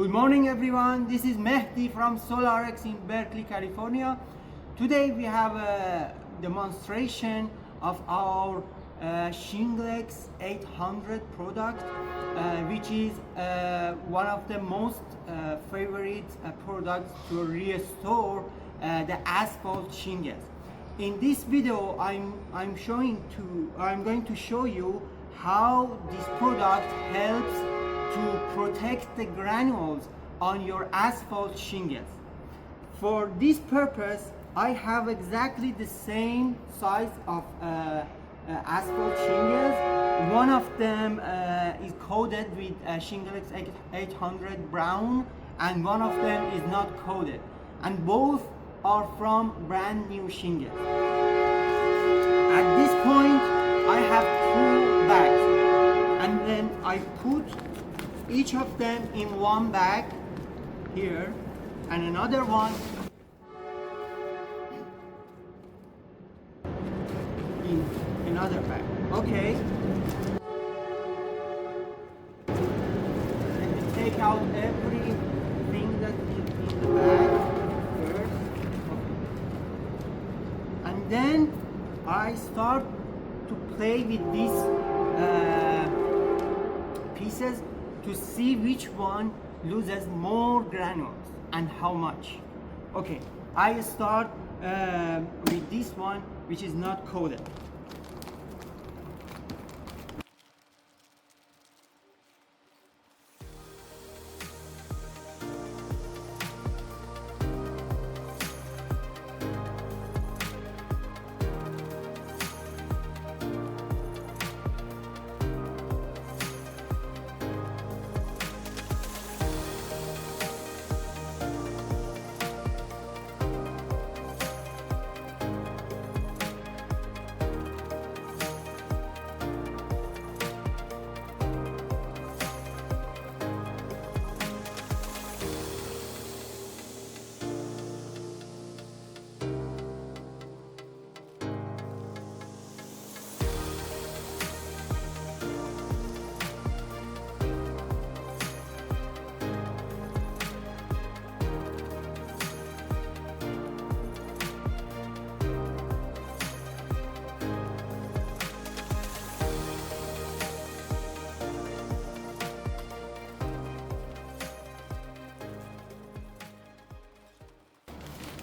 Good morning everyone, this is Mehdi from SolarEx in Berkeley, California. Today we have a demonstration of our ShinglEx 800 product, which is one of the most favorite products to restore the asphalt shingles. In this video, I'm going to show you how this product helps to protect the granules on your asphalt shingles. For this purpose, I have exactly the same size of asphalt shingles. One of them is coated with ShinglEx 800 brown, and one of them is not coated, and both are from brand new shingles. At this point, I have two bags, and then I put each of them in one bag here, and another one in another bag. Okay. Let me take out everything that is in the bag first. Okay. And then I start to play with these pieces to see which one loses more granules and how much. Okay, I start with this one, which is not coated.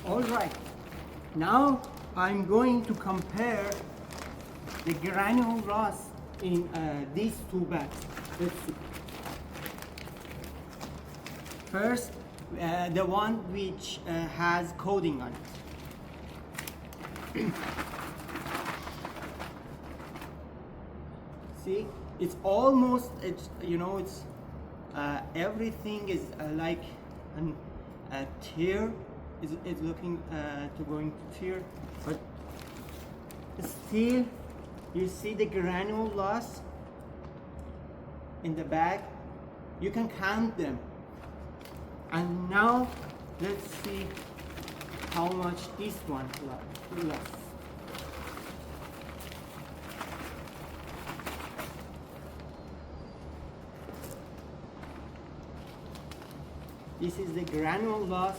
Alright, now I'm going to compare the granule loss in these two bags. Let's see. First, the one which has coating on it. See, it's almost, everything is like a tear. Is looking to going to tear, but still you see the granule loss in the bag. You can count them. And now let's see how much this one lost. This is the granule loss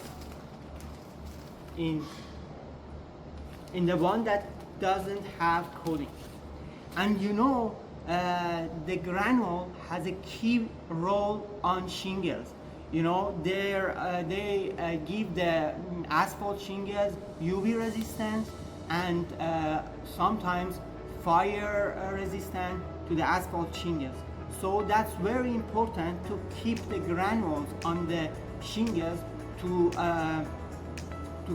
in the one that doesn't have coating. And the granule has a key role on shingles. They give the asphalt shingles UV resistance and sometimes fire resistant to the asphalt shingles. So that's very important to keep the granules on the shingles to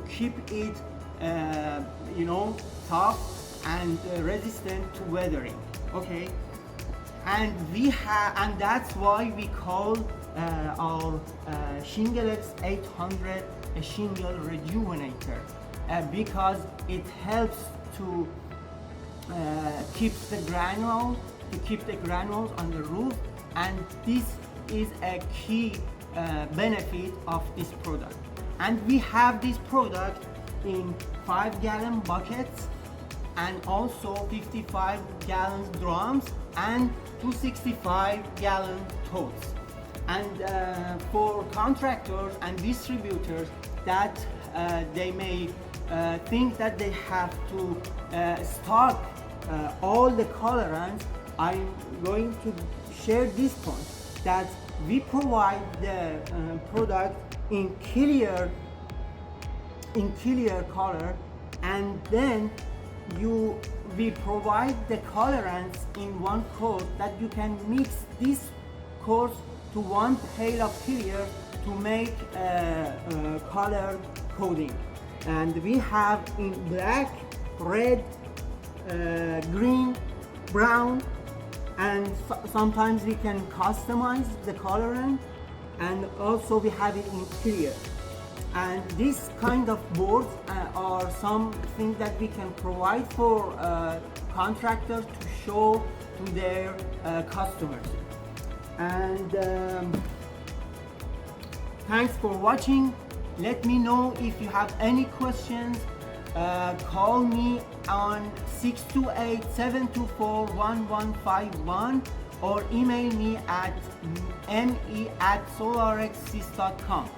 keep it tough and resistant to weathering. Okay, and that's why we call our ShinglEx 800 a shingle rejuvenator, because it helps to keep the granules on the roof, and this is a key benefit of this product. And we have this product in 5-gallon buckets and also 55-gallon drums and 265-gallon totes. And for contractors and distributors that they may think that they have to stock all the colorants, I'm going to share this point that we provide the product in clear color, and then we provide the colorants in one coat that you can mix this coat to one pail of clear to make color coding. And we have in black, red, green, brown, and sometimes we can customize the colorant, and also we have it in clear. And this kind of boards are something that we can provide for contractors to show to their customers. And thanks for watching. Let me know if you have any questions. Call me on 628-724-1151 or email me at me@solarexsys.com.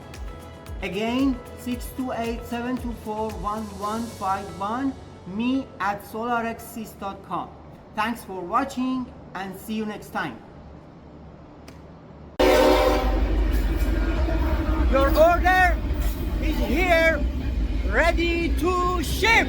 Again, 628-724-1151, me@solarexsys.com. Thanks for watching and see you next time. Your order is here, ready to ship.